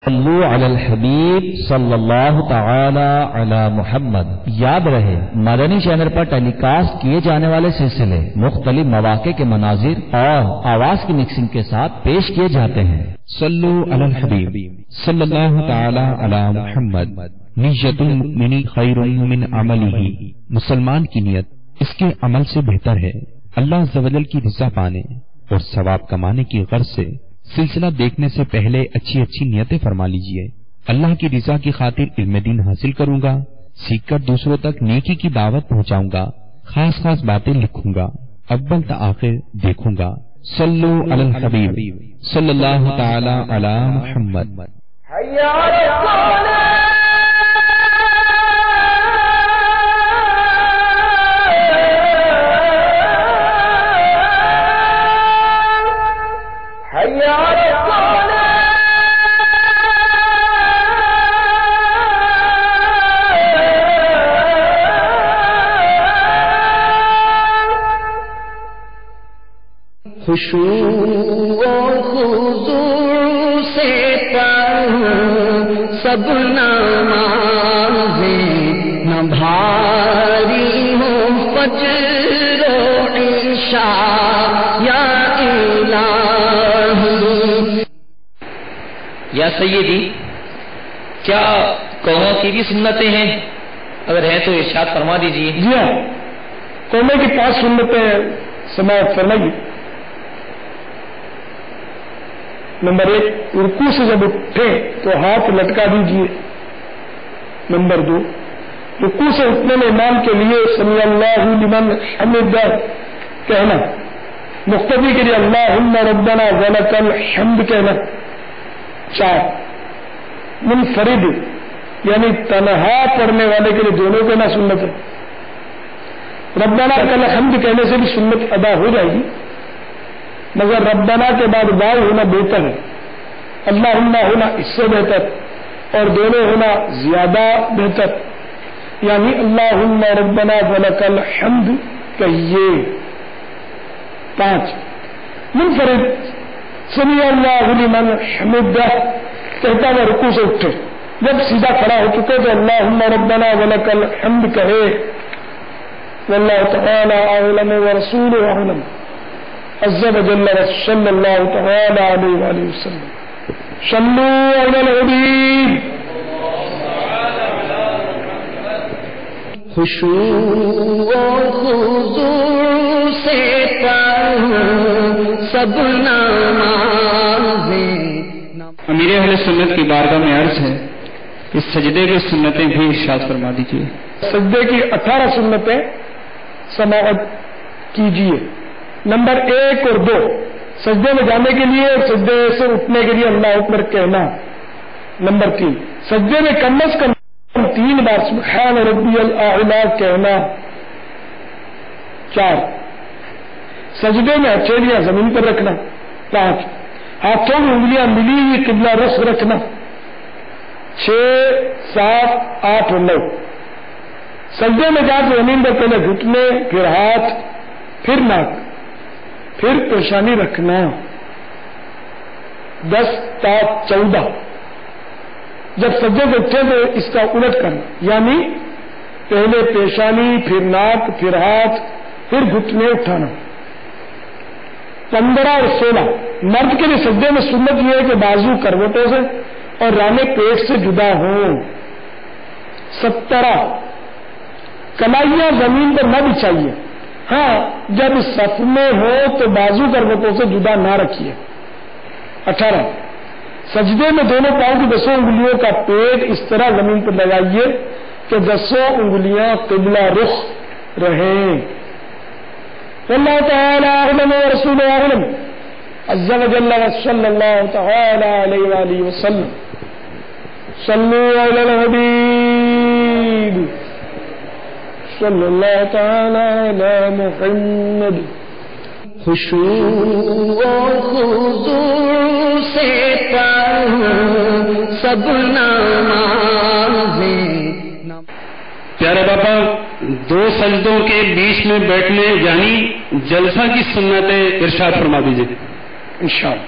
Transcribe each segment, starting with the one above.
صلو علی الحبیب صلی اللہ تعالی علی محمد۔ یاد رہے مدنی چینل پر ٹیلی کاسٹ کیے جانے والے سلسلے مختلف مواقع کے مناظر اور آواز کی مکسنگ کے ساتھ پیش کیے جاتے ہیں۔ صلو علی الحبیب صلی اللہ تعالی علی محمد۔ نیت المؤمن خیر من عملہ، مسلمان کی نیت اس کے عمل سے بہتر ہے۔ اللہ عز و جل کی رضا پانے اور ثواب کمانے کی غرض سے سلسلہ دیکھنے سے پہلے اچھی اچھی نیتیں فرما لیجئے۔ اللہ کی رضا کی خاطر علم دین حاصل کروں گا، سیکھ کر دوسروں تک نیکی کی دعوت پہنچاؤں گا، خاص خاص باتیں لکھوں گا، اول تا آخر دیکھوں گا۔ صلو علی الحبیب صلی اللہ تعالی علی محمد۔ خشوع و خضوع سے پڑھوں سب نمازیں، نہ بھاری ہوں فجر و عشاء یا الہی۔ یا سیدی، کیا قوموں کی بھی سنتیں ہیں؟ اگر ہیں تو ارشاد فرما دیجیے۔ جی ہاں، قوموں کی 5 سنتیں سماعت فرمائیے۔ نمبر 1، رکوع سے جب اٹھے تو ہاتھ لٹکا دیجیے۔ نمبر 2، رکوع سے اٹھنے میں امام کے لیے سمیع اللہ لمن حمدہ کہنا، مقتدی کے لیے اللہم ربنا ولک الحمد کہنا۔ 4، منفرد یعنی تنہا پڑھنے والے کے لیے دونوں کہنا سنت ہے۔ ربنا ولک الحمد کہنے سے بھی سنت ادا ہو جائے گی، مگر ربنا کے بعد واو ہونا بہتر ہے، اللہم ہونا اس سے بہتر، اور دونوں ہونا زیادہ بہتر، یعنی اللہم ربنا ولک الحمد کہیے۔ 5، منفرد سمیع اللہ لمن حمدہ کہتا ہوا رکوع سے اٹھے، جب سیدھا کھڑا ہو چکے تو اللہم ربنا ولک الحمد کہے۔ واللہ تعالی اعلم ورسولہ اعلم عز وجل صلی اللہ تعالی علیہ وآلہ وسلم۔ صلو علی الحبیب۔ خشوع و خضوع سے پڑھوں سب نمازیں۔ امیر اہل سنت کی بارگاہ میں عرض ہے کہ سجدے کی سنتیں بھی ارشاد فرما دیجیے۔ سجدے کی 18 سنتیں سماعت کیجیے۔ نمبر 1 اور 2، سجدے میں جانے کے لیے اور سجدے سے اٹھنے کے لیے اللہ اکبر کہنا۔ نمبر 3، سجدے میں کم از کم 3 بار سبحان ربی الاعلی کہنا۔ 4، سجدے میں ہتھیلیاں زمین پر رکھنا۔ 5، ہاتھوں میں انگلیاں ملی ہوئی قبلہ رخ رکھنا۔ 6، 7، 8 اور 9، سجدے میں جا کے زمین پر پہلے گھٹنے، پھر ہاتھ، پھر ناک، پھر پیشانی رکھنا۔ 10 تا 14، جب سجدے سے اٹھے تو اس کا الٹ کرنا، یعنی پہلے پیشانی، پھر ناک، پھر ہاتھ، پھر گھٹنے اٹھانا۔ 15 اور 16، مرد کے لیے سجدے میں سنت یہ ہے کہ بازو کروٹوں سے اور رانے پیٹ سے جدا ہوں۔ 17، کلائیاں زمین پر نہ بچھائیے، ہاں جب صف میں ہو تو بازو کروٹوں سے جدا نہ رکھیے۔ 18، سجدے میں دونوں پاؤں کی 10 انگلیوں کا پیٹ اس طرح زمین پر لگائیے کہ 10 انگلیاں قبلہ رخ رہیں۔ واللہ تعالی اعلم ورسولہ اعلم عز وجل صلی اللہ تعالی علیہ وآلہ وسلم۔ صلو علی الحبیب صلی اللہ تعالی علی محمد۔ خشوع و خضوع سے پڑھوں سب نمازیں۔ پیارے باپا، 2 سجدوں کے بیچ میں بیٹھنے یعنی جلسہ کی سنتیں ارشاد فرما دیجیے۔ انشاءاللہ۔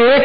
1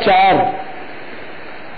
4,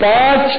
5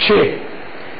6,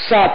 7,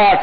8,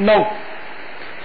9,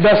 10,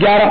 11,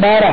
12,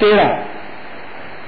13,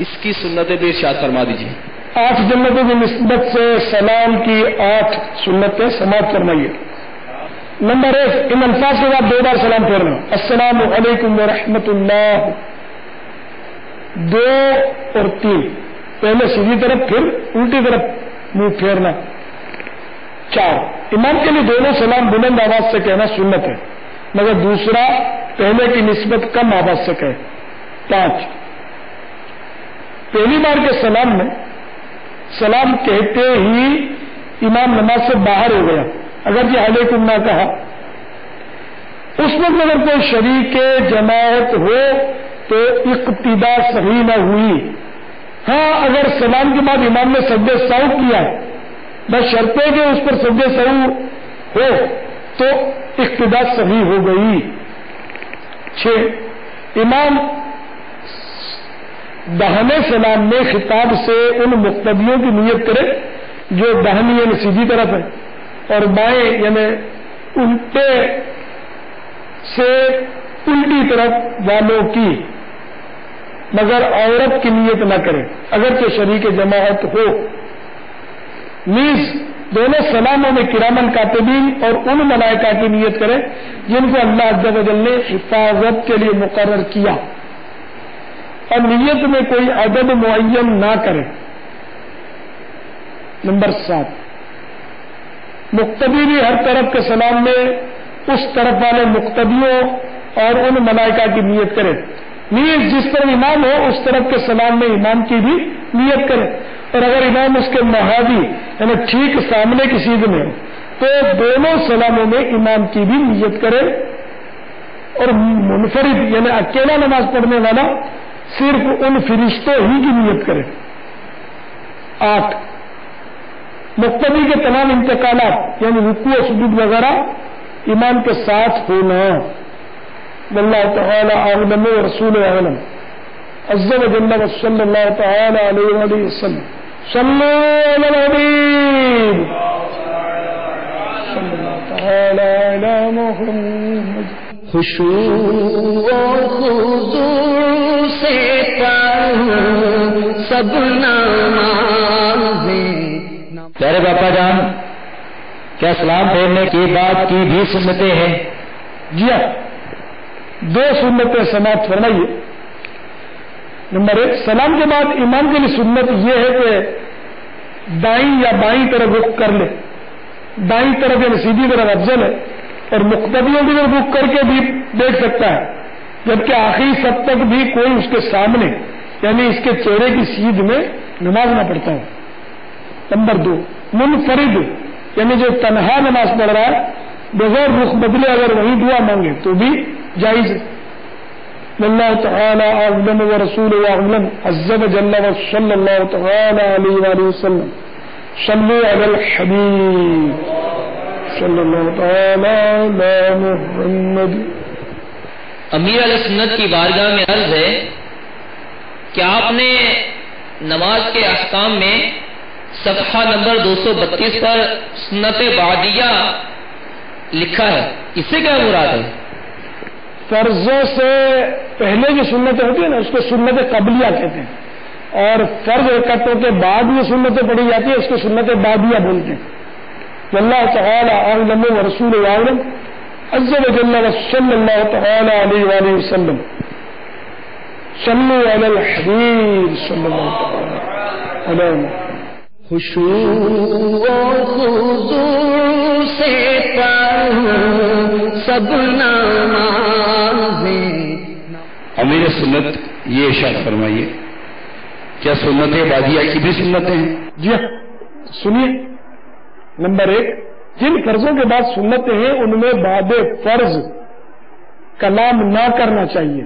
اس کی سنتیں بھی ارشاد فرما دیجیے۔ 8 جنتوں کی نسبت سے سلام کی 8 سنتیں سماعت فرمائیے۔ نمبر 1، ان الفاظ کے بعد 2 بار سلام پھیرنا، السلام علیکم ورحمۃ اللہ، 2 اور 3، پہلے سیدھی طرف پھر الٹی طرف منہ پھیرنا۔ 4، امام کے لیے دونوں سلام بلند آواز سے کہنا سنت ہے، مگر دوسرا پہلے کی نسبت کم آواز سے کہے۔ 5، پہلی بار کے سلام میں سلام کہتے ہی امام نماز سے باہر ہو گیا، اگر یہ علیکم نہ کہا، اس وقت اگر کوئی شریک جماعت ہو تو اقتدا صحیح نہ ہوئی۔ ہاں، اگر سلام کے بعد امام نے سجدہ سہو کیا ہے، بس شرط ہے کہ اس پر سجدہ سہو ہو تو اقتدا صحیح ہو گئی۔ 6، امام داہنے سلام میں خطاب سے ان مقتدیوں کی نیت کرے جو داہنی یعنی سیدھی طرف ہے، اور بائیں یعنی الٹے سے الٹی طرف والوں کی، مگر عورت کی نیت نہ کرے اگرچہ شریک جماعت ہو۔ نیز دونوں سلاموں میں کرامن کاتبین اور ان ملائکہ کی نیت کرے جن کو اللہ عز و جل نے حفاظت کے لیے مقرر کیا، اور نیت میں کوئی عدد معین نہ کرے۔ نمبر 7، مقتدی بھی ہر طرف کے سلام میں اس طرف والے مقتدیوں اور ان ملائکہ کی نیت کرے، نیت جس طرف امام ہو اس طرف کے سلام میں امام کی بھی نیت کرے، اور اگر امام اس کے محاذی یعنی ٹھیک سامنے کی سیدھ میں ہو تو دونوں سلاموں میں امام کی بھی نیت کرے، اور منفرد یعنی اکیلا نماز پڑھنے والا صرف ان فرشتوں ہی کی نیت کرے۔ 8، مقتدی کے تمام انتقالات یعنی رکوع و سجود وغیرہ امام کے ساتھ ہونا۔ واللہ تعالی اعلم ورسول اعلم عز و جل وصلی اللہ تعالی علیہ وآلہ وسلم۔ صلو علی الحبیب صلی اللہ تعالی علی محمد۔ خشوع و خضوع سے سب نمازیں۔ پیارے باپا جان، کیا سلام پھیرنے کے بعد کی بھی سنتیں ہیں؟ جی ہاں، 2 سنتیں سماعت فرمائیے۔ نمبر 1، سلام کے بعد امام کے لیے سنت یہ ہے کہ دائیں یا بائیں طرف رخ کر لے، دائیں طرف یعنی سیدھی طرف افضل ہے، اور مقتدیوں کی طرف رخ کر کے بھی دیکھ سکتا ہے، جبکہ آخری سب تک بھی کوئی اس کے سامنے یعنی اس کے چہرے کی سیدھ میں نماز نہ پڑھتا ہو۔ نمبر 2، منفرد یعنی جو تنہا نماز پڑھ رہا ہے بغیر رخ بدلے اگر وہیں دعا مانگے تو بھی جائز ہے۔ واللہ تعالی اعلم ورسول اعلم عز و جل وصلی اللہ تعالی علیہ وآلہ وسلم۔ صلو علی الحبیب صلی اللہ تعالی علی محمد۔ امیر علیہ سنت کی بارگاہ میں عرض ہے کہ آپ نے نماز کے احکام میں صفحہ نمبر 232 پر سنت بعدیہ لکھا ہے، اس سے کیا مراد ہے؟ فرضوں سے پہلے جو سنتیں ہوتی ہیں نا اس کو سنت قبلیہ کہتے ہیں، اور فرض رکعتوں کے بعد جو سنتیں پڑھی جاتی ہیں اس کو سنت بعدیہ بولتے ہیں۔ واللہ تعالی اعلم ورسول اعلم عز و جل وصلی اللہ تعالی علیہ وآلہ وسلم۔ صلو علی الحبیب صلی اللہ تعالی علیہ وسلم۔ خشوع و خضوع سے سب نمازیں۔ امیر سنت یہ ارشاد فرمائیے، کیا سنت بعدیہ کی بھی سنتیں ہیں؟ جی ہاں، سنیے۔ نمبر 1، جن فرضوں کے بعد سنتیں ہیں ان میں بعد فرض کلام نہ کرنا چاہیے،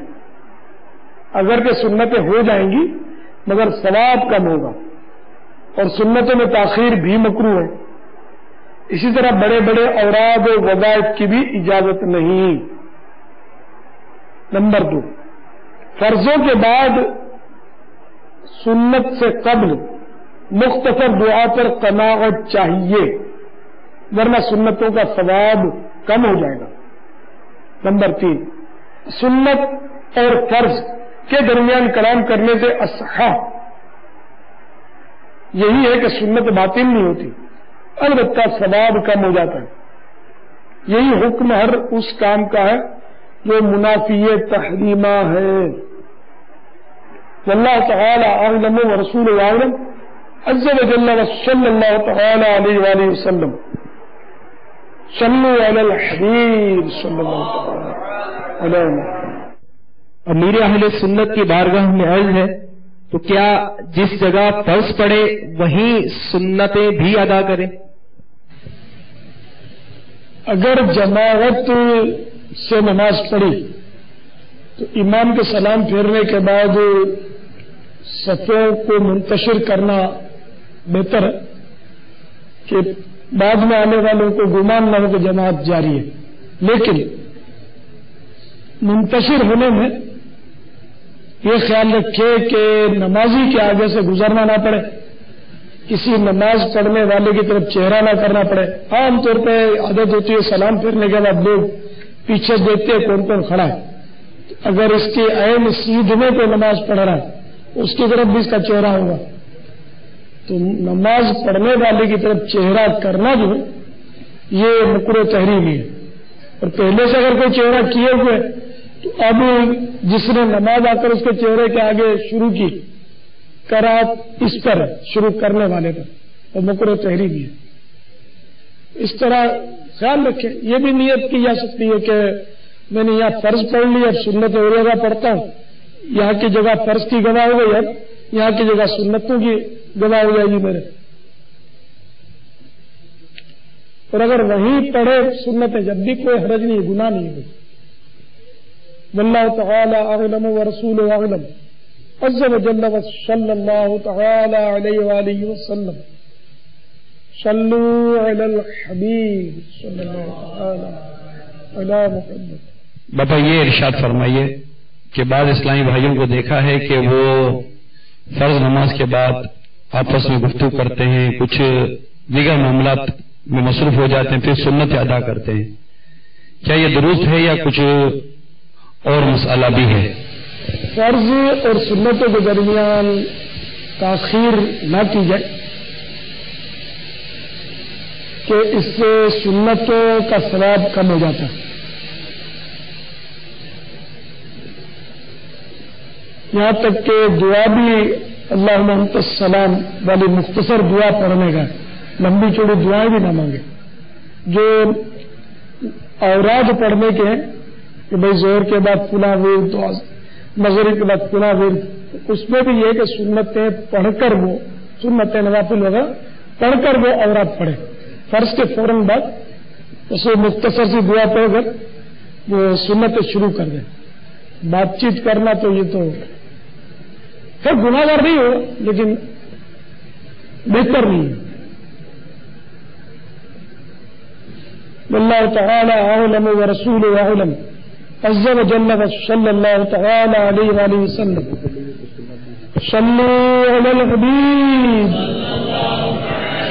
اگر کہ سنتیں ہو جائیں گی مگر ثواب کم ہوگا، اور سنتوں میں تاخیر بھی مکروہ ہے۔ اسی طرح بڑے بڑے اوراد و وظائف کی بھی اجازت نہیں۔ نمبر 2، فرضوں کے بعد سنت سے قبل مختصر دعا پر قناعت چاہیے، ورنہ سنتوں کا ثواب کم ہو جائے گا۔ نمبر 3، سنت اور فرض کے درمیان کلام کرنے سے اصحا، یہی ہے کہ سنت باطل نہیں ہوتی، البتہ ثواب کم ہو جاتا ہے۔ یہی حکم ہر اس کام کا ہے جو منافی تحریمہ ہے۔ واللہ تعالی اعلم ورسول اعلم عز وجل وصلی اللہ تعالی علیہ وآلہ وسلم۔ صلو علی الحبیب صلی اللہ تعالی علیہ وسلم۔ امیر اہل سنت کی بارگاہ میں عرض ہے، تو کیا جس جگہ فرض پڑے وہیں سنتیں بھی ادا کریں؟ اگر جماعت سے نماز پڑھی تو امام کے سلام پھیرنے کے بعد صفوں کو منتشر کرنا بہتر ہے کہ بعد میں آنے والوں کو گمان نہ ہو کہ جماعت جاری ہے، لیکن منتشر ہونے میں یہ خیال رکھے کہ نمازی کے آگے سے گزرنا نہ پڑے، کسی نماز پڑھنے والے کی طرف چہرہ نہ کرنا پڑے۔ عام طور پہ عادت ہوتی ہے سلام پھیرنے کے بعد لوگ پیچھے دیکھتے ہیں کون کون کھڑا ہے، اگر اس کے عین سیدھ میں کوئی نماز پڑھ رہا ہے اس کی طرف بھی اس کا چہرہ ہوگا، تو نماز پڑھنے والے کی طرف چہرہ کرنا جو ہے یہ مکروہ تحریمی ہے۔ اور پہلے سے اگر کوئی چہرہ کیے ہوئے تو اب جس نے نماز آ کر اس کے چہرے کے آگے شروع کی قرات اس پر شروع کرنے والے پر، اور مکروہ تحریمی ہے۔ اس طرح خیال رکھیں، یہ بھی نیت کی جا سکتی ہے کہ میں نے یہاں فرض پڑھ لی، اب سنت اور جگہ پڑھتا ہوں، یہاں کی جگہ فرض کی گواہ ہو گئی، اب یہاں کی جگہ سنتوں کی گواہ ہو جائے گی میرے، اور اگر وہیں پڑھے سنتیں جب بھی کوئی حرج نہیں، گناہ نہیں ہوئی۔ واللہ تعالی اعلم ورسولہ اعلم عز وجل وصلی اللہ تعالی علیہ وآلہ وسلم۔ صلو علی الحبیب صلی اللہ تعالی علی محمد۔ باپا یہ ارشاد فرمائیے کہ بعض اسلامی بھائیوں کو دیکھا ہے کہ وہ فرض نماز کے بعد آپس میں گفتگو کرتے ہیں، کچھ دیگر معاملات میں مصروف ہو جاتے ہیں، پھر سنت ادا کرتے ہیں، کیا یہ درست ہے یا کچھ اور مسئلہ بھی ہے؟ فرض اور سنتوں کے درمیان تاخیر نہ کی جائے کہ اس سے سنتوں کا ثواب کم ہو جاتا ہے۔ یہاں تک کہ دعا بھی اللہم انت السلام والی مختصر دعا پڑھنے کا، لمبی چوڑی دعائیں بھی نہ مانگے۔ جو اوراد پڑھنے کے ہیں کہ بھائی زہر کے بعد فلاں ورد، مغرب کے بعد فلاں ورد، اس میں بھی یہ کہ سنتیں پڑھ کر وہ سنتیں نوافل وغیرہ پڑھ کر وہ اوراد پڑھے، فرض کے فوراً بعد اسے مختصر سی دعا پڑھ کر وہ سنتیں شروع کر دیں۔ بات چیت کرنا تو یہ تو خیر گناہ گار نہیں ہو لیکن بہتر نہیں ہے۔ واللہ تعالی اعلم ورسولہ اعلم عز وجل وصلی اللہ تعالی علیہ وآلہ وسلم۔ صلو علی الحبیب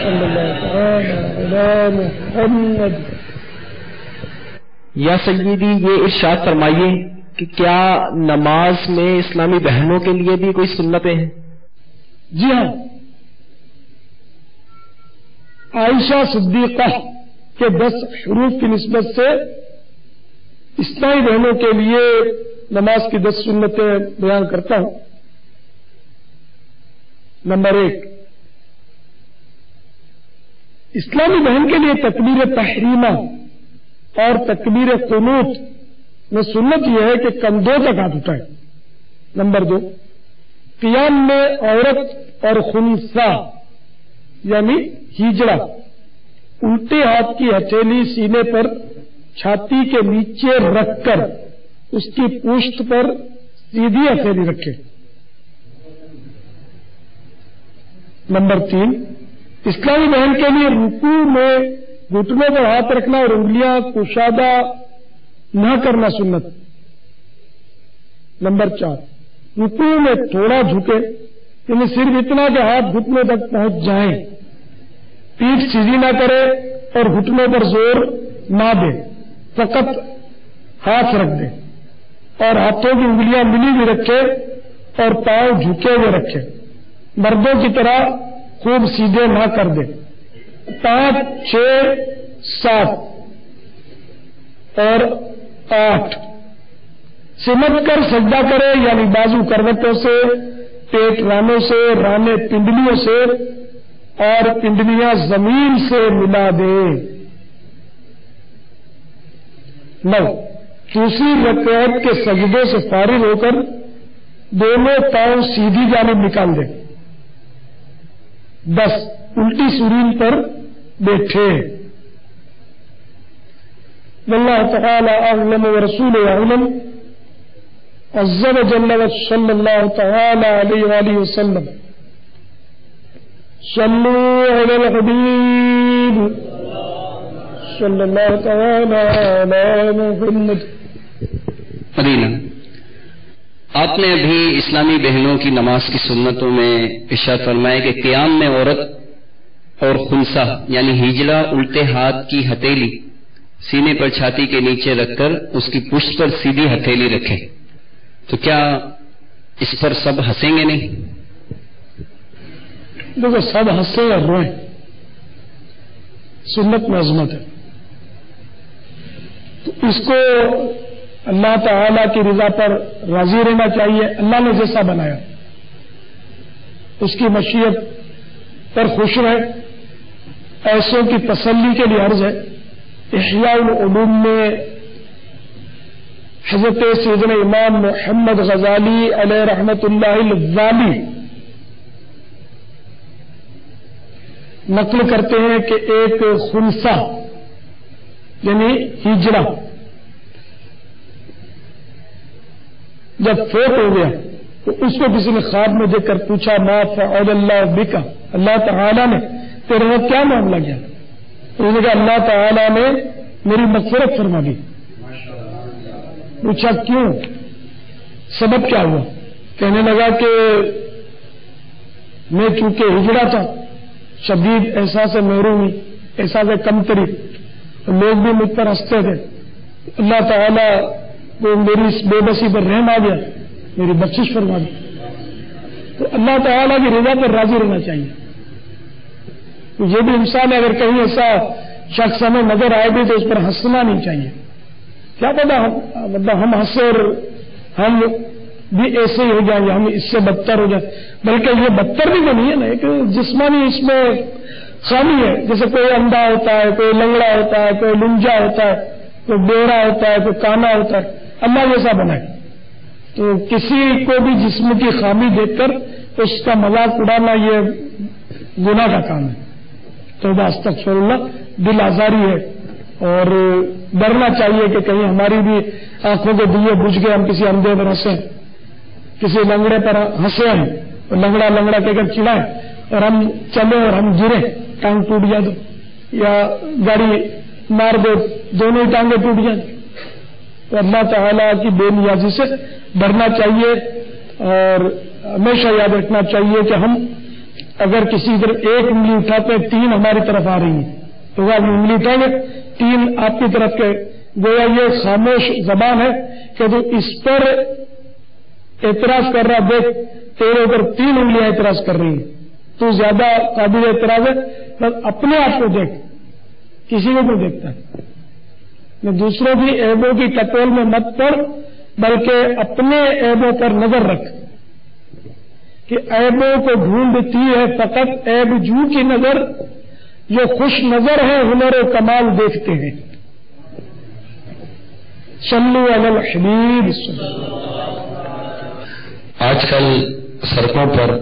صلی اللہ تعالی علی محمد۔ یا سیدی یہ ارشاد فرمائیے کہ کیا نماز میں اسلامی بہنوں کے لیے بھی کوئی سنتیں ہیں؟ جی ہاں، عائشہ صدیقہ کے 10 حروف کی نسبت سے اسلامی بہنوں کے لیے نماز کی 10 سنتیں بیان کرتا ہوں۔ نمبر 1، اسلامی بہن کے لیے تکبیر تحریمہ اور تکبیر قنوت میں سنت یہ ہے کہ کندھوں تک ہاتھ اٹھائے۔ نمبر 2، قیام میں عورت اور خنثی یعنی ہیجڑا الٹے ہاتھ کی ہتھیلی سینے پر چھاتی کے نیچے رکھ کر اس کی پشت پر سیدھی ہتھیلی رکھے۔ نمبر 3، اسلامی بہن کے لیے رکوع میں گھٹنوں پر ہاتھ رکھنا اور انگلیاں کشادہ نہ کرنا سنت۔ نمبر 4، رکوع میں تھوڑا جھکے، یعنی صرف اتنا کہ ہاتھ گھٹنوں تک پہنچ جائیں، پیٹھ سیدھی نہ کرے اور گھٹنوں پر زور نہ دے، فقط ہاتھ رکھ دے اور ہاتھوں کی انگلیاں ملی بھی رکھے اور پاؤں جھکے ہوئے رکھے، مردوں کی طرح خوب سیدھے نہ کر دے، 5 6 7 اور 8 سمٹ کر سجدہ کرے، یعنی بازو کروٹوں سے، پیٹ رانوں سے، رانے پنڈلیوں سے اور پنڈلیاں زمین سے ملا دے۔ 9 دوسری رکعت کے سجدے سے فارغ ہو کر دونوں پاؤں سیدھی جانب نکال دے۔ 10 الٹی سورین پر بیٹھے۔ واللہ تعالی اعلم ورسولہ اعلم، عز وجل صلی اللہ تعالی علیہ وآلہ وسلم۔ صلو علی الحبیب صلی اللہ تعالی علی محمد۔ مدینہ، آپ نے ابھی اسلامی بہنوں کی نماز کی سنتوں میں ارشاد فرمایا کہ قیام میں عورت اور خنثی یعنی ہجڑا الٹے ہاتھ کی ہتھیلی سینے پر چھاتی کے نیچے رکھ کر اس کی پشت پر سیدھی ہتھیلی رکھے، تو کیا اس پر سب ہنسیں گے نہیں؟ دیکھو، سب ہنسیں اور روئیں، سنت میں عظمت ہے، تو اس کو اللہ تعالی کی رضا پر راضی رہنا چاہیے۔ اللہ نے جیسا بنایا اس کی مشیت پر خوش رہے، ایسوں کی تسلی کے لیے عرض ہے، احیاء العلوم میں حضرت سیدنا امام محمد غزالی علیہ رحمت اللہ الغالی نقل کرتے ہیں کہ ایک خنثی یعنی ہجڑا جب فوت ہو گیا تو اس کو کسی نے خواب میں دیکھ کر پوچھا، ما فعل اللہ بک، اللہ تعالیٰ نے تیرے میں کیا معاملہ کیا؟ انہوں نے کہا اللہ تعالیٰ نے میری مغفرت فرما دی۔ پوچھا کیوں، سبب کیا ہوا؟ کہنے لگا کہ میں چونکہ ہجڑا تھا، شدید احساس محرومی، احساس کمتری، لوگ بھی مجھ پر ہنستے تھے، اللہ تعالیٰ کو میری اس بے بسی پر رحم آ گیا، میری بخشش فرما دی۔ تو اللہ تعالیٰ کی رضا پر راضی رہنا چاہیے۔ تو یہ بھی انسان ہے، اگر کہیں ایسا شخص ہمیں نظر آئے بھی تو اس پر ہنسنا نہیں چاہیے۔ کیا پتا مطلب ہم ہنسے اور ہم بھی ایسے ہی ہو جائیں گے، ہم اس سے بدتر ہو جائیں، بلکہ یہ بدتر بھی تو نہیں ہے نا، ایک جسمانی اس میں خامی ہے، جیسے کوئی اندھا ہوتا ہے، کوئی لنگڑا ہوتا ہے، کوئی لنجا ہوتا ہے، کوئی بیڑا ہوتا ہے، کوئی کانا ہوتا ہے، اللہ جیسا بنائے۔ تو کسی کو بھی جسم کی خامی دیکھ کر اس کا مذاق اڑانا یہ گناہ کا کام ہے۔ توبہ استغفر اللہ، دل آزاری ہے، اور ڈرنا چاہیے کہ کہیں ہماری بھی آنکھوں کے دیے بجھ گئے، ہم کسی اندھے پر ہنسیں، کسی لنگڑے پر ہنسے ہم، اور لنگڑا لنگڑا کہہ کر چڑھائیں اور ہم چلیں اور ہم گریں، ٹانگ ٹوٹ جائے تو، یا گاڑی مار دے دونوں ہی ٹانگیں ٹوٹ جائیں۔ تو اللہ تعالیٰ کی بے نیازی سے ڈرنا چاہیے، اور ہمیشہ یاد رکھنا چاہیے کہ ہم اگر کسی طرف ایک انگلی اٹھاتے ہیں 3 ہماری طرف آ رہی ہیں، تو وہ انگلی اٹھائیں گے 3 آپ کی طرف کے، گویا یہ خاموش زبان ہے کہ تو اس پر اعتراض کر رہا، دیکھ تیرے اوپر 3 انگلیاں اعتراض کر رہی ہیں، تو زیادہ قابل اعتراض ہے، بس اپنے آپ کو دیکھ، کسی کو نہیں دیکھتا ہے، دوسروں کی عیبوں کی ٹٹول میں مت پڑ، بلکہ اپنے عیبوں پر نظر رکھ کہ عیبوں کو ڈھونڈتی ہے فقط عیب جو کی نظر، جو خوش نظر ہے ہنر و کمال دیکھتے ہیں۔ صلو علی الحبیب۔ آج کل سڑکوں پر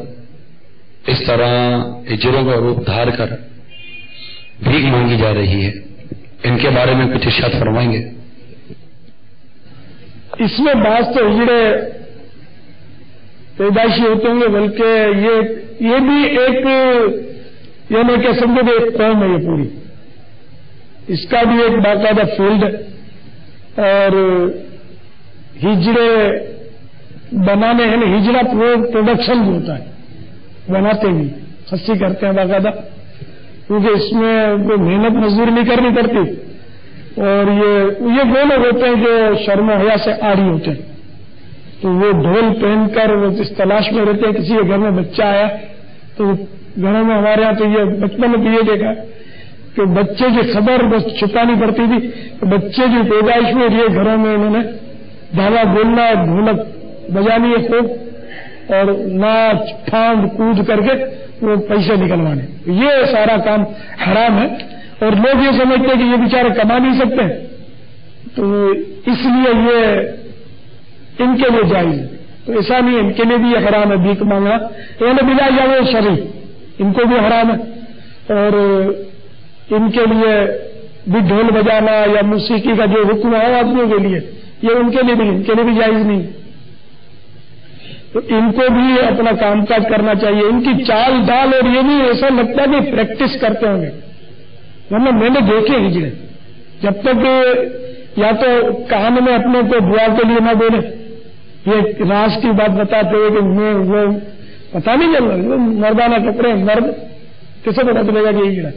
اس طرح ہجروں کا روپ دھار کر بھیک مانگی جا رہی ہے، ان کے بارے میں کچھ ارشاد فرمائیں گے؟ اس میں بعض تو ہجڑے پیدائشی ہوتے ہوں گے، بلکہ یہ بھی ایک یعنی کہ سمجھو کہ ایک قوم ہے یہ پوری، اس کا بھی ایک باقاعدہ فیلڈ ہے، اور ہجڑے بنانے یعنی ہجڑا پروڈکشن بھی ہوتا ہے، بناتے بھی خصی کرتے ہیں باقاعدہ، کیونکہ اس میں کوئی محنت مزدوری نہیں کرنی پڑتی، اور یہ وہ لوگ ہوتے ہیں جو شرم و حیا سے عاری ہوتے ہیں، تو وہ ڈھول پہن کر وہ اس تلاش میں رہتے ہیں کسی کے گھر میں بچہ آیا تو گھروں میں ہمارے یہاں تو یہ بچپن میں یہ دیکھا کہ بچے کی خبر بس چھپانی پڑتی تھی. بچے کی پیدائش میں یہ گھروں میں انہوں نے دھاوا بولنا اور ڈھولک بجانی ہے خوب اور ناچ پھاند کود کر کے وہ پیسے نکلوانے. یہ سارا کام حرام ہے اور لوگ یہ سمجھتے ہیں کہ یہ بیچارے کما نہیں سکتے تو اس لیے یہ ان کے لیے جائز ہے. تو ایسا نہیں ہے, ان کے لیے بھی یہ حرام ہے بھیک مانگنا. یہ بلا یا وہ شرعی ان کو بھی حرام ہے اور ان کے لیے بھی ڈھول بجانا یا موسیقی کا جو حکم ہے آدمیوں کے لیے یہ ان کے لیے بھی جائز نہیں. تو ان کو بھی اپنا کام کاج کرنا چاہیے. ان کی چال ڈال اور یہ بھی ایسا لگتا ہے کہ پریکٹس کرتے ہوں گے ورنہ میں نے دیکھے ہجڑے جب تک یا تو کان میں اپنے کو دعا کے لیے نہ بولے یہ راز کی بات بتاتے ہوئے کہ میں وہ پتا نہیں چل رہا مردانہ کپڑے مرد کیسے پتا چلے گا کہ ہجڑا.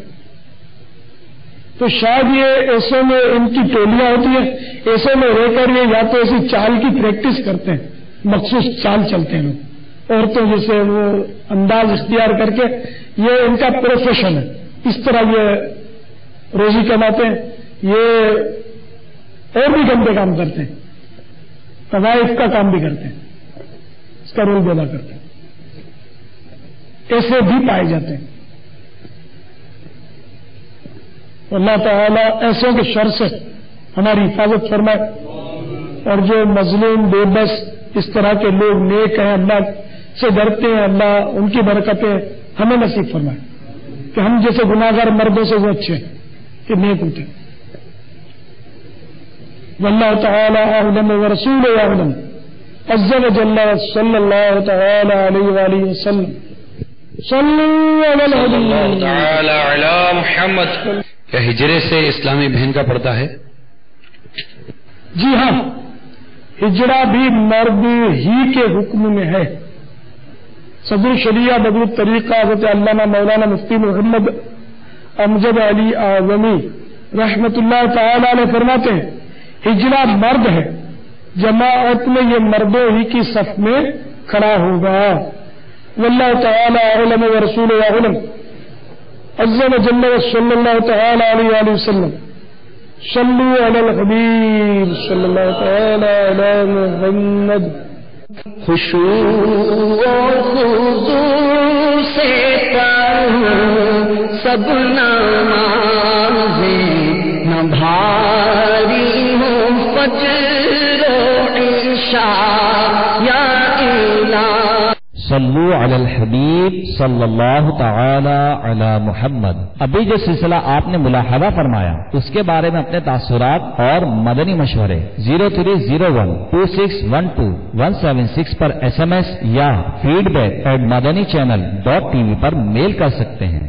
تو شاید یہ ایسے میں ان کی ٹولیاں ہوتی ہیں ایسے میں رہ کر یہ یا تو ایسی چال کی پریکٹس کرتے ہیں مخصوص چال چلتے ہیں لوگ عورتوں جیسے وہ انداز اختیار کر کے یہ ان کا پروفیشن ہے. اس طرح یہ روزی کماتے ہیں. یہ اور بھی گندے کام کرتے ہیں طوائف کا کام بھی کرتے ہیں اس کا رول ادا کرتے ہیں. ایسے بھی پائے جاتے ہیں. اللہ تعالیٰ ایسوں کے شر سے ہماری حفاظت فرمائے اور جو مظلوم بے بس اس طرح کے لوگ نیک ہیں اللہ سے ڈرتے ہیں اللہ ان کی برکتیں ہمیں نصیب فرمائے کہ ہم جیسے گناہگار مردوں سے وہ اچھے ہیں کہ نیک ہوتے ہیں. واللہ تعالی اعلم ورسولہ اعلم عز وجل صلی اللہ تعالی علیہ وآلہ وسلم. صلی اللہ تعالی علی محمد. کیا ہجرے سے اسلامی بہن کا پردہ ہے؟ جی ہاں, ہجرہ بھی مرد ہی کے حکم میں ہے. صدر شریعہ بدر الطریقہ حضرت علامہ مولانا مفتی محمد امجد علی اعظمی رحمت اللہ تعالی علیہ فرماتے ہیں ہجرہ مرد ہے, جماعت میں یہ مردوں ہی کی صف میں کھڑا ہوگا. واللہ تعالی اعلم ورسولہ اعلم عز وجل صلی اللہ تعالی علیہ وآلہ وسلم. صلو علی الحبیب صلی اللہ تعالی علی محمد. خشوع و خضوع سے سب نمازیں نہ بھاری ہوں فجر و عشاء یا الہ. صلو علی الحبیب صلی اللہ تعالی علی محمد. ابھی جو سلسلہ آپ نے ملاحظہ فرمایا اس کے بارے میں اپنے تاثرات اور مدنی مشورے 03012612 پر SMS یا feedback@madanichannel.tv پر میل کر سکتے ہیں.